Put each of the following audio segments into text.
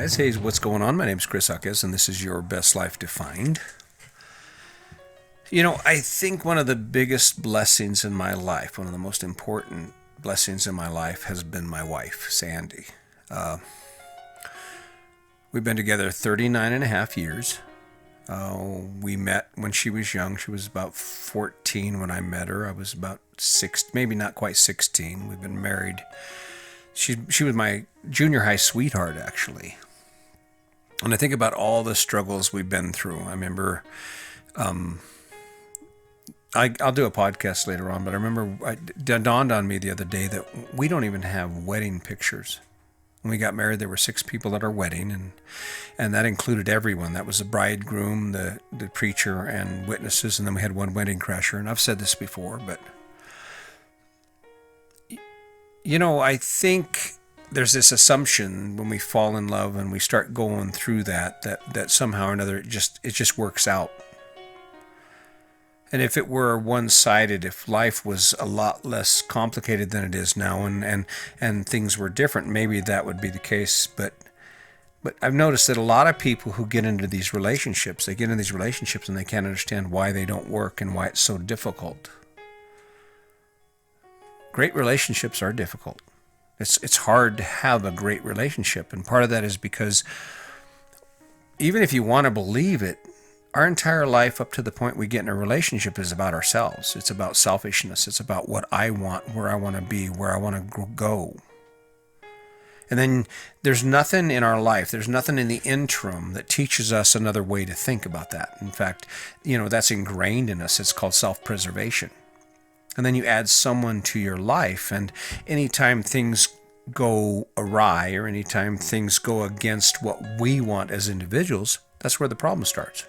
guys. Hey, what's going on? My name's Chris Huckes, and this is Your Best Life Defined. I think one of the biggest blessings in my life, one of the most important blessings in my life, has been my wife, Sandy. We've been together 39 and a half years. We met when she was young. She was about 14 when I met her. I was about 6, maybe not quite 16. We've been married. She was my junior high sweetheart, actually. And I think about all the struggles we've been through. I remember, I'll do a podcast later on, but I remember it dawned on me the other day that we don't even have wedding pictures. When we got married, there were 6 people at our wedding, and that included everyone. That was the bridegroom, the preacher, and witnesses, and then we had one wedding crasher. And I've said this before, but I think there's this assumption when we fall in love and we start going through that somehow or another it just works out. And if it were one-sided, if life was a lot less complicated than it is now, and things were different, maybe that would be the case. But I've noticed that a lot of people who get into these relationships, and they can't understand why they don't work and why it's so difficult. Great relationships are difficult. It's hard to have a great relationship, and part of that is because even if you want to believe it, our entire life up to the point we get in a relationship is about ourselves. It's about selfishness. It's about what I want, where I want to be, where I want to go. And then there's nothing in our life, there's nothing in the interim that teaches us another way to think about that. In fact, that's ingrained in us. It's called self-preservation. And then you add someone to your life, and anytime things go awry or anytime things go against what we want as individuals, that's where the problem starts.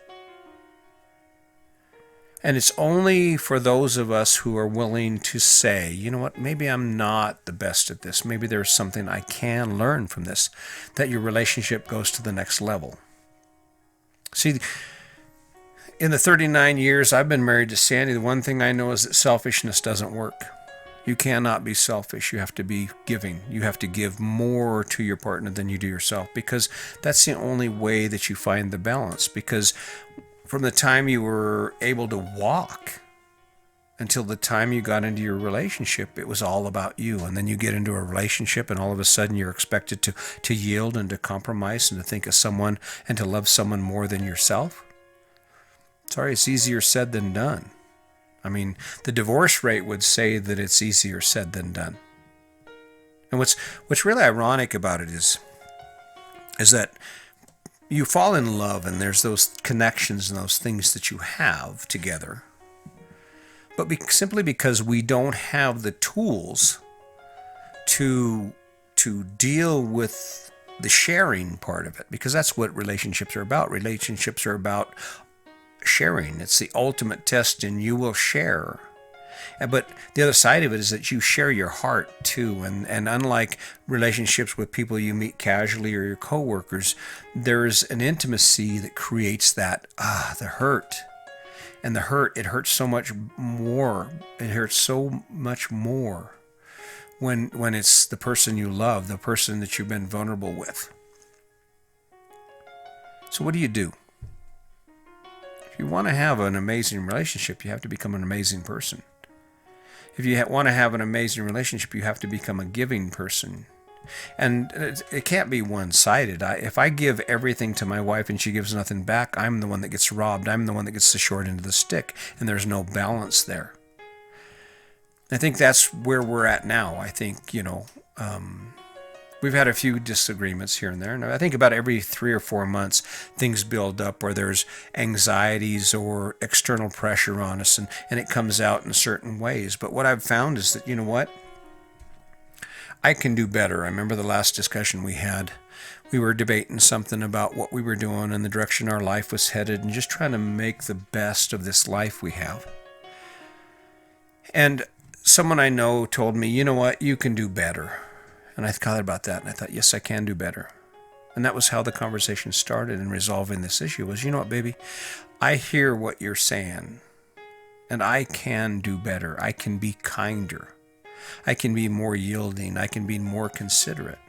And it's only for those of us who are willing to say, you know what, maybe I'm not the best at this. Maybe there's something I can learn from this, that your relationship goes to the next level. See, in the 39 years I've been married to Sandy, the one thing I know is that selfishness doesn't work. You cannot be selfish. You have to be giving. You have to give more to your partner than you do yourself, because that's the only way that you find the balance. Because from the time you were able to walk until the time you got into your relationship, it was all about you. And then you get into a relationship and all of a sudden you're expected to yield and to compromise and to think of someone and to love someone more than yourself. Sorry, it's easier said than done. I mean, the divorce rate would say that it's easier said than done. And what's really ironic about it is that you fall in love and there's those connections and those things that you have together. But simply because we don't have the tools to deal with the sharing part of it, because that's what relationships are about. Relationships are about sharing. It's the ultimate test, and you will share. But the other side of it is that you share your heart too. And unlike relationships with people you meet casually or your coworkers, there's an intimacy that creates that, the hurt. And the hurt, it hurts so much more. It hurts so much more when it's the person you love, the person that you've been vulnerable with. So what do you do? If you want to have an amazing relationship, you have to become an amazing person. If you want to have an amazing relationship, you have to become a giving person. And it can't be one-sided. If I give everything to my wife and she gives nothing back, I'm the one that gets robbed. I'm the one that gets the short end of the stick, and there's no balance there. I think that's where we're at now. I think, we've had a few disagreements here and there, and I think about every 3 or 4 months, things build up where there's anxieties or external pressure on us, and it comes out in certain ways. But what I've found is that, I can do better. I remember the last discussion we had. We were debating something about what we were doing and the direction our life was headed, and just trying to make the best of this life we have. And someone I know told me, you know what, you can do better. And I thought about that, and I thought, yes, I can do better. And that was how the conversation started in resolving this issue was, you know what, baby, I hear what you're saying, and I can do better. I can be kinder. I can be more yielding. I can be more considerate.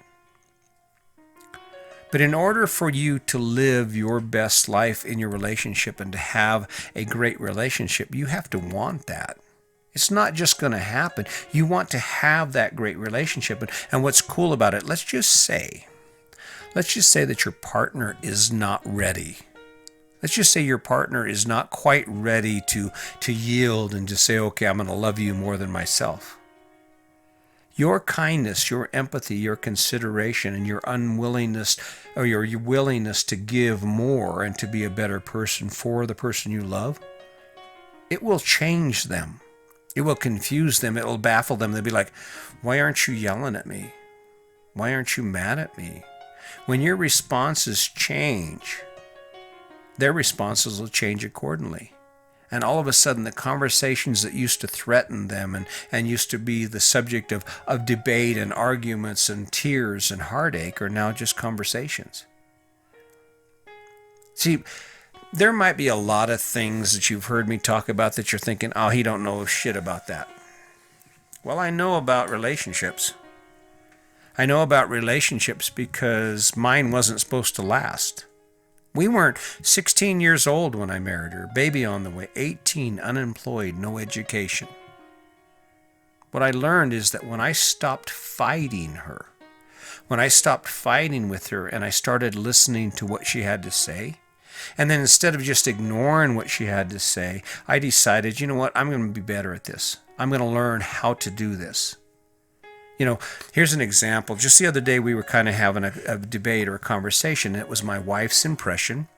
But in order for you to live your best life in your relationship and to have a great relationship, you have to want that. It's not just going to happen. You want to have that great relationship. And what's cool about it, let's just say that your partner is not ready. Let's just say your partner is not quite ready to yield and to say, okay, I'm going to love you more than myself. Your kindness, your empathy, your consideration, and your unwillingness or your willingness to give more and to be a better person for the person you love, it will change them. It will confuse them. It will baffle them. They'll be like, why aren't you yelling at me? Why aren't you mad at me? When your responses change, their responses will change accordingly. And all of a sudden, the conversations that used to threaten them and used to be the subject of debate and arguments and tears and heartache are now just conversations. See, there might be a lot of things that you've heard me talk about that you're thinking, oh, he don't know shit about that. Well, I know about relationships. I know about relationships because mine wasn't supposed to last. We weren't 16 years old when I married her, baby on the way, 18, unemployed, no education. What I learned is that when I stopped fighting her, when I stopped fighting with her and I started listening to what she had to say, and then instead of just ignoring what she had to say, I decided, you know what, I'm going to be better at this. I'm going to learn how to do this. You know, here's an example. Just the other day, we were kind of having a debate or a conversation. It was my wife's impression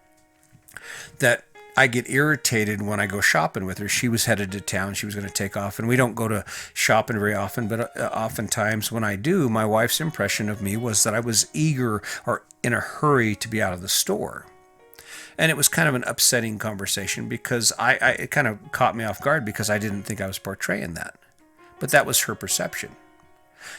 that I get irritated when I go shopping with her. She was headed to town. She was going to take off. And we don't go to shopping very often, but oftentimes when I do, my wife's impression of me was that I was eager or in a hurry to be out of the store. And it was kind of an upsetting conversation because it kind of caught me off guard because I didn't think I was portraying that. But that was her perception.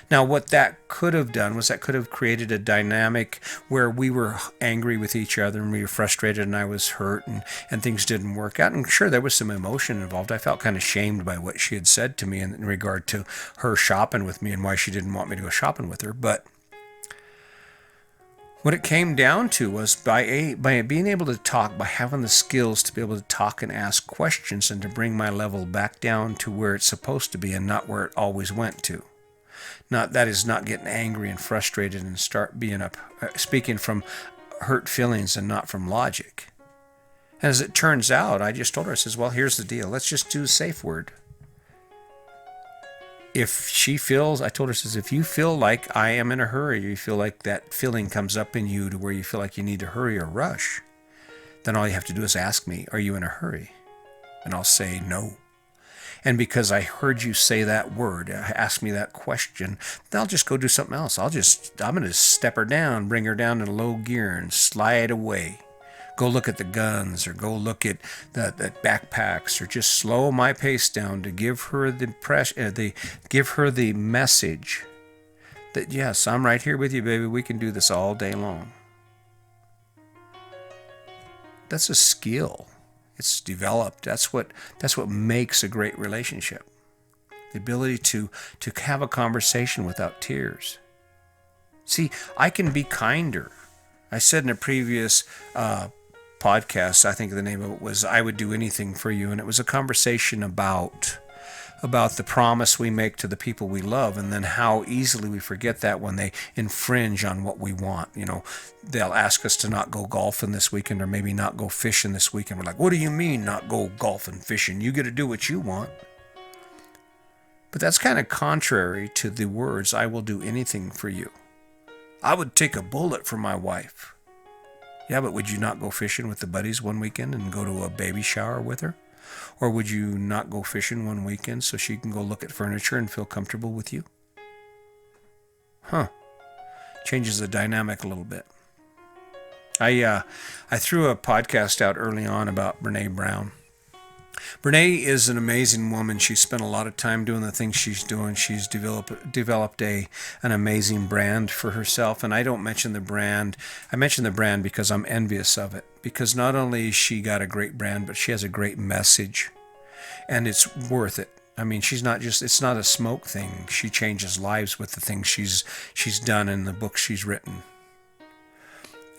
Now, what that could have done was that could have created a dynamic where we were angry with each other and we were frustrated and I was hurt and things didn't work out. And sure, there was some emotion involved. I felt kind of shamed by what she had said to me in regard to her shopping with me and why she didn't want me to go shopping with her. But what it came down to was by being able to talk, by having the skills to be able to talk and ask questions and to bring my level back down to where it's supposed to be and not where it always went to. That is not getting angry and frustrated and start speaking from hurt feelings and not from logic. And as it turns out, I just told her, I says, well, here's the deal. Let's just do a safe word. If she feels, I told her, says, if you feel like I am in a hurry, you feel like that feeling comes up in you to where you feel like you need to hurry or rush, then all you have to do is ask me, are you in a hurry? And I'll say no. And because I heard you say that word, ask me that question, then I'll just go do something else. I'm going to step her down, bring her down to low gear and slide away. Go look at the guns or go look at the backpacks or just slow my pace down to give her give her the message that, yes, I'm right here with you, baby. We can do this all day long. That's a skill. It's developed. That's what makes a great relationship. The ability to have a conversation without tears. See, I can be kinder. I said in a previous podcast, I think the name of it was I Would Do Anything for You, and it was a conversation about the promise we make to the people we love and then how easily we forget that when they infringe on what we want. You know, they'll ask us to not go golfing this weekend or maybe not go fishing this weekend. We're like, what do you mean not go golfing, fishing? You get to do what you want. But that's kind of contrary to the words, I will do anything for you. I would take a bullet for my wife. Yeah, but would you not go fishing with the buddies one weekend and go to a baby shower with her? Or would you not go fishing one weekend so she can go look at furniture and feel comfortable with you? Changes the dynamic a little bit. I threw a podcast out early on about Brene Brown. Brene is an amazing woman. She spent a lot of time doing the things she's doing. She's developed an amazing brand for herself. And I don't mention the brand. I mention the brand because I'm envious of it. Because not only has she got a great brand, but she has a great message. And it's worth it. I mean, it's not a smoke thing. She changes lives with the things she's done in the books she's written.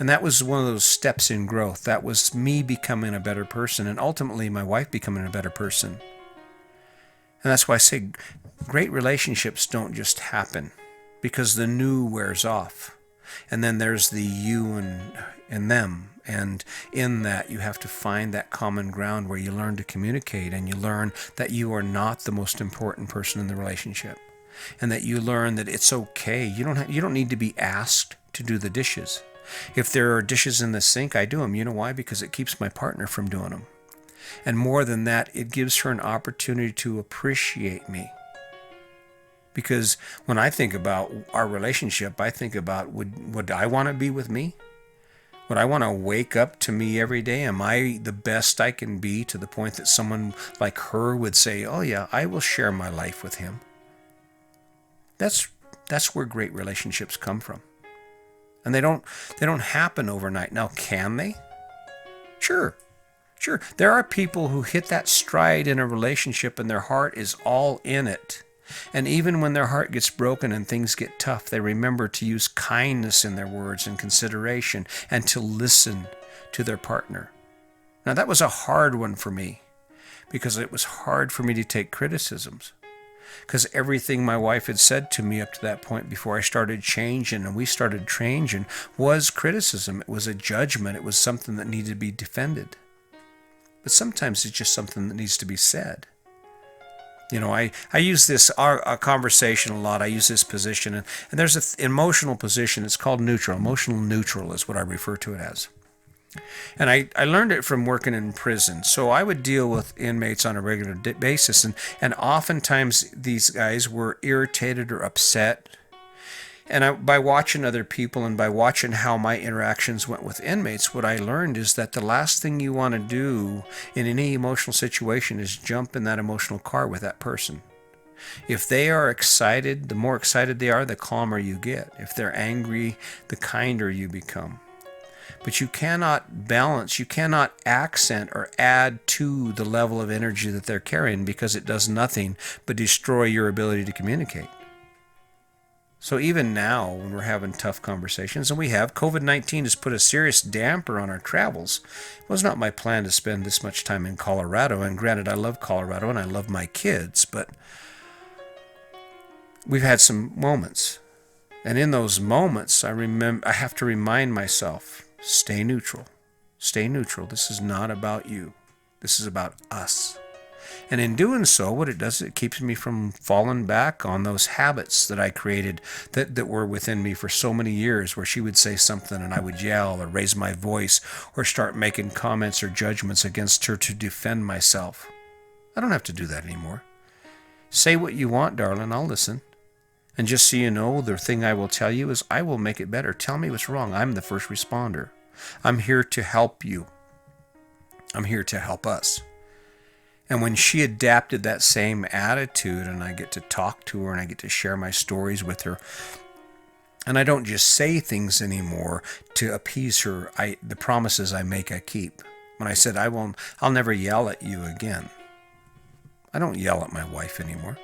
And that was one of those steps in growth. That was me becoming a better person, and ultimately my wife becoming a better person. And that's why I say great relationships don't just happen, because the new wears off. And then there's the you and them. And in that, you have to find that common ground where you learn to communicate, and you learn that you are not the most important person in the relationship. And that you learn that it's okay. You don't need to be asked to do the dishes. If there are dishes in the sink, I do them. You know why? Because it keeps my partner from doing them. And more than that, it gives her an opportunity to appreciate me. Because when I think about our relationship, I think about, would I want to be with me? Would I want to wake up to me every day? Am I the best I can be, to the point that someone like her would say, oh yeah, I will share my life with him? That's where great relationships come from. And they don't happen overnight. Now, can they? Sure. There are people who hit that stride in a relationship and their heart is all in it. And even when their heart gets broken and things get tough, they remember to use kindness in their words and consideration, and to listen to their partner. Now, that was a hard one for me, because it was hard for me to take criticisms. Because everything my wife had said to me up to that point, before I started changing and we started changing, was criticism. It was a judgment. It was something that needed to be defended. But sometimes it's just something that needs to be said. You know, I use this our conversation a lot. I use this position, and there's an emotional position. It's called neutral. Emotional neutral is what I refer to it as. And I learned it from working in prison. So I would deal with inmates on a regular basis, and oftentimes these guys were irritated or upset. And by watching other people and by watching how my interactions went with inmates, what I learned is that the last thing you want to do in any emotional situation is jump in that emotional car with that person. If they are excited, the more excited they are, the calmer you get. If they're angry, the kinder you become. But you cannot balance, you cannot accent or add to the level of energy that they're carrying, because it does nothing but destroy your ability to communicate. So even now, when we're having tough conversations, and we have, COVID-19 has put a serious damper on our travels. It was not my plan to spend this much time in Colorado, and granted, I love Colorado and I love my kids, but we've had some moments. And in those moments, I have to remind myself, stay neutral. Stay neutral. This is not about you. This is about us. And in doing so, what it does, it keeps me from falling back on those habits that I created that were within me for so many years, where she would say something and I would yell or raise my voice or start making comments or judgments against her to defend myself. I don't have to do that anymore. Say what you want, darling. I'll listen. And just so you know, the thing I will tell you is I will make it better. Tell me what's wrong. I'm the first responder. I'm here to help you. I'm here to help us. And when she adapted that same attitude, and I get to talk to her and I get to share my stories with her, and I don't just say things anymore to appease her, the promises I make, I keep. When I said I'll never yell at you again. I don't yell at my wife anymore.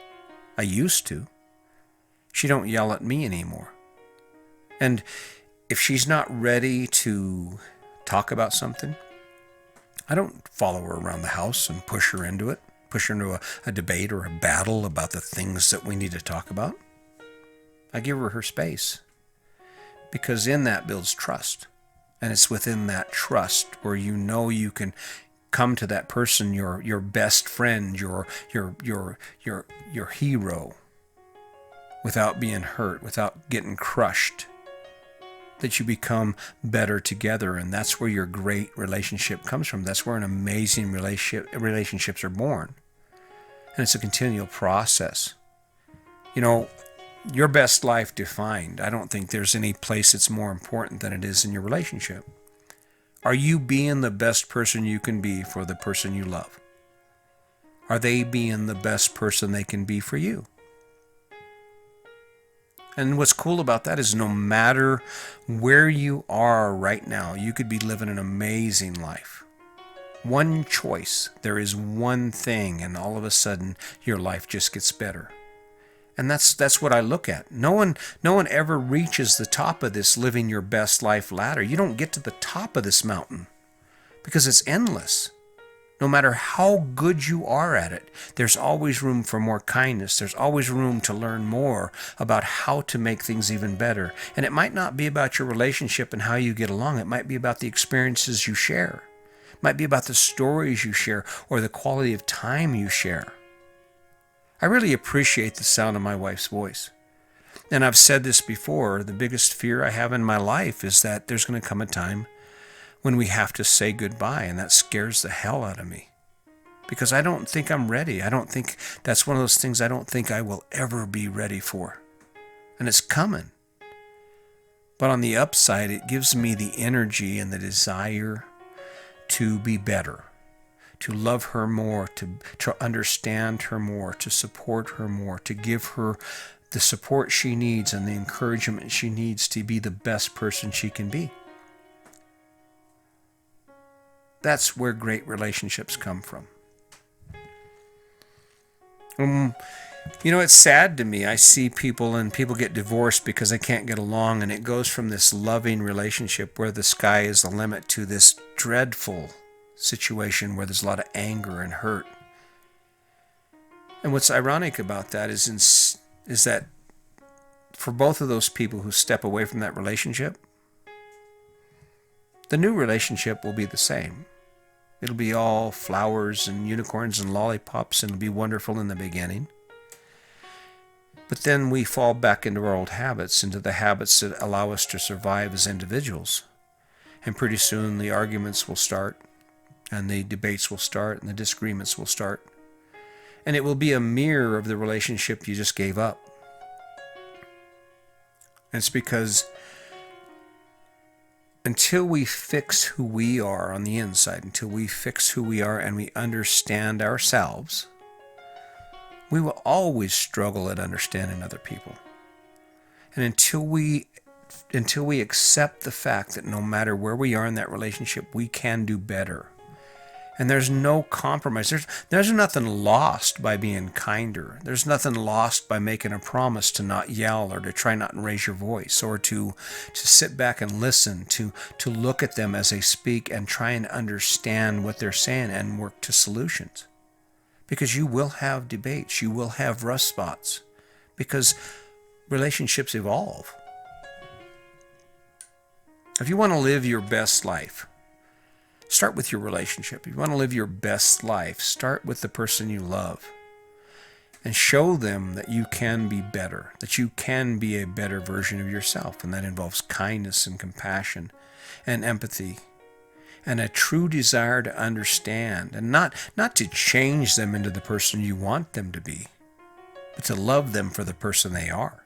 I used to. She don't yell at me anymore. And if she's not ready to talk about something, I don't follow her around the house and push her into it, push her into a debate or a battle about the things that we need to talk about. I give her space, because in that builds trust. And it's within that trust where you know you can come to that person, your best friend, your hero, without being hurt, without getting crushed. That you become better together, and that's where your great relationship comes from. That's where an amazing relationships are born. And it's a continual process. You know, your best life defined. I don't think there's any place that's more important than it is in your relationship. Are you being the best person you can be for the person you love? Are they being the best person they can be for you? And what's cool about that is no matter where you are right now, you could be living an amazing life. One choice, there is one thing, and all of a sudden your life just gets better. And that's what I look at. No one ever reaches the top of this living your best life ladder. You don't get to the top of this mountain because it's endless. No matter how good you are at it, there's always room for more kindness. There's always room to learn more about how to make things even better. And it might not be about your relationship and how you get along. It might be about the experiences you share. It might be about the stories you share or the quality of time you share. I really appreciate the sound of my wife's voice. And I've said this before, the biggest fear I have in my life is that there's going to come a time when we have to say goodbye, and that scares the hell out of me. Because I don't think I'm ready. I don't think that's one of those things I don't think I will ever be ready for. And it's coming. But on the upside, it gives me the energy and the desire to be better, to love her more, to understand her more, to support her more, to give her the support she needs and the encouragement she needs to be the best person she can be. That's where great relationships come from. It's sad to me. I see people get divorced because they can't get along, and it goes from this loving relationship where the sky is the limit to this dreadful situation where there's a lot of anger and hurt. And what's ironic about that is that for both of those people who step away from that relationship, the new relationship will be the same. It'll be all flowers and unicorns and lollipops, and it'll be wonderful in the beginning. But then we fall back into our old habits, into the habits that allow us to survive as individuals. And pretty soon the arguments will start, and the debates will start, and the disagreements will start. And it will be a mirror of the relationship you just gave up. And it's because until we fix who we are on the inside, until we fix who we are and we understand ourselves, we will always struggle at understanding other people. And until we accept the fact that no matter where we are in that relationship, we can do better. And there's no compromise. There's nothing lost by being kinder. There's nothing lost by making a promise to not yell or to try not and raise your voice or to sit back and listen, to look at them as they speak and try and understand what they're saying and work to solutions. Because you will have debates. You will have rust spots. Because relationships evolve. If you want to live your best life, start with your relationship. If you want to live your best life, start with the person you love. And show them that you can be better, that you can be a better version of yourself. And that involves kindness and compassion and empathy and a true desire to understand, and not to change them into the person you want them to be, but to love them for the person they are.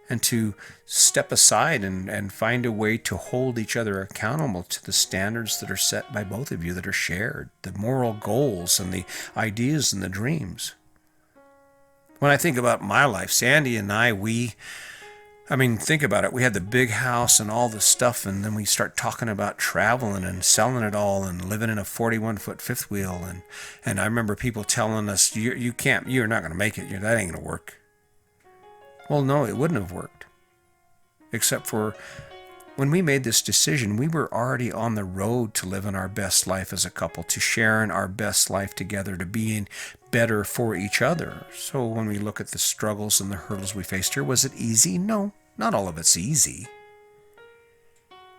And to step aside and find a way to hold each other accountable to the standards that are set by both of you, that are shared, the moral goals and the ideas and the dreams. When I think about my life, Sandy and I, think about it. We had the big house and all the stuff, and then we start talking about traveling and selling it all and living in a 41-foot fifth wheel. And I remember people telling us, you're not going to make it. That ain't going to work. Well, no, it wouldn't have worked. Except for when we made this decision, we were already on the road to living our best life as a couple, to sharing our best life together, to being better for each other. So when we look at the struggles and the hurdles we faced here, was it easy? No, not all of it's easy.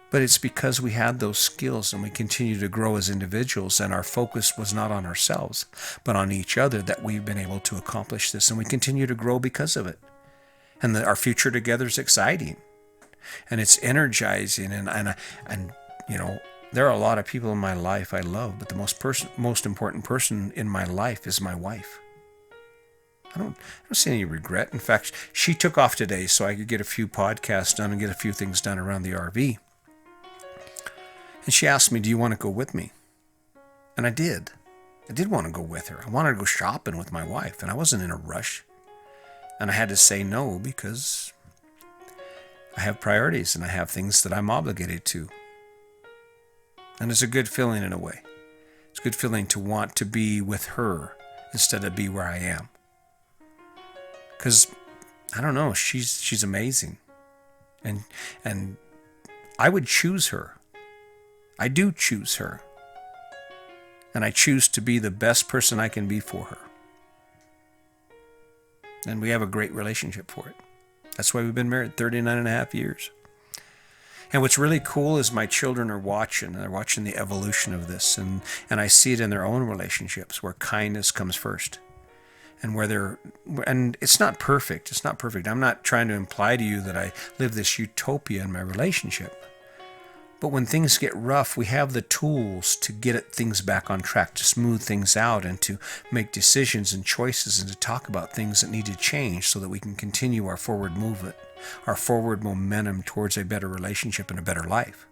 But it's because we had those skills and we continue to grow as individuals, and our focus was not on ourselves, but on each other, that we've been able to accomplish this, and we continue to grow because of it. And our future together is exciting, and it's energizing. And there are a lot of people in my life I love, but the most important person in my life is my wife. I don't see any regret. In fact, she took off today so I could get a few podcasts done and get a few things done around the RV. And she asked me, "Do you want to go with me?" And I did. I did want to go with her. I wanted to go shopping with my wife, and I wasn't in a rush. And I had to say no because I have priorities and I have things that I'm obligated to. And it's a good feeling in a way. It's a good feeling to want to be with her instead of be where I am. Because, I don't know, she's amazing. And I would choose her. I do choose her. And I choose to be the best person I can be for her. And we have a great relationship for it. That's why we've been married 39 and a half years. And what's really cool is my children are watching. They're watching the evolution of this. And I see it in their own relationships where kindness comes first. And it's not perfect. It's not perfect. I'm not trying to imply to you that I live this utopia in my relationship. But when things get rough, we have the tools to get things back on track, to smooth things out, and to make decisions and choices, and to talk about things that need to change so that we can continue our forward movement, our forward momentum towards a better relationship and a better life.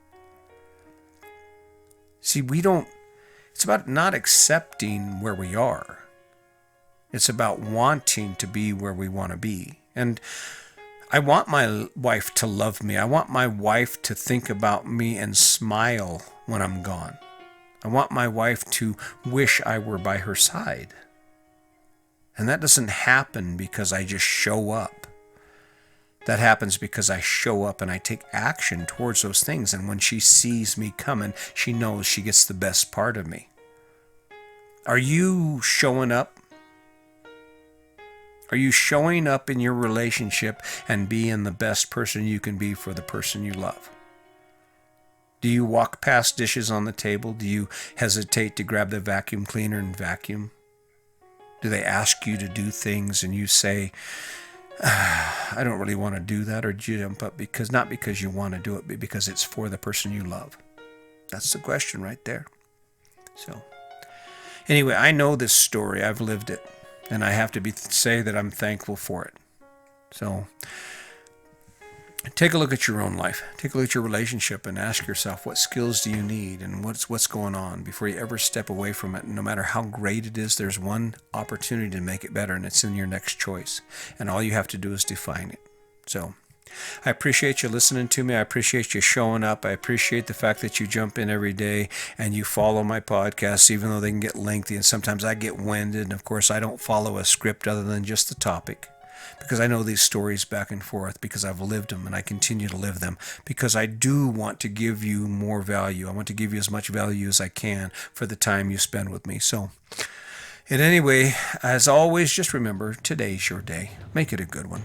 See, it's about not accepting where we are. It's about wanting to be where we want to be. And I want my wife to love me. I want my wife to think about me and smile when I'm gone. I want my wife to wish I were by her side. And that doesn't happen because I just show up. That happens because I show up and I take action towards those things. And when she sees me coming, she knows she gets the best part of me. Are you showing up? Are you showing up in your relationship and being the best person you can be for the person you love? Do you walk past dishes on the table? Do you hesitate to grab the vacuum cleaner and vacuum? Do they ask you to do things and you say, I don't really want to do that, or do you jump up not because you want to do it, but because it's for the person you love? That's the question right there. So, anyway, I know this story. I've lived it. And I have to say that I'm thankful for it. So take a look at your own life. Take a look at your relationship and ask yourself, what skills do you need and what's going on before you ever step away from it. No matter how great it is, there's one opportunity to make it better, and it's in your next choice. And all you have to do is define it. So I appreciate you listening to me. I appreciate you showing up. I appreciate the fact that you jump in every day and you follow my podcasts, even though they can get lengthy and sometimes I get winded. And of course, I don't follow a script other than just the topic, because I know these stories back and forth, because I've lived them and I continue to live them, because I do want to give you more value. I want to give you as much value as I can for the time you spend with me. So, in any way, as always, just remember, today's your day. Make it a good one.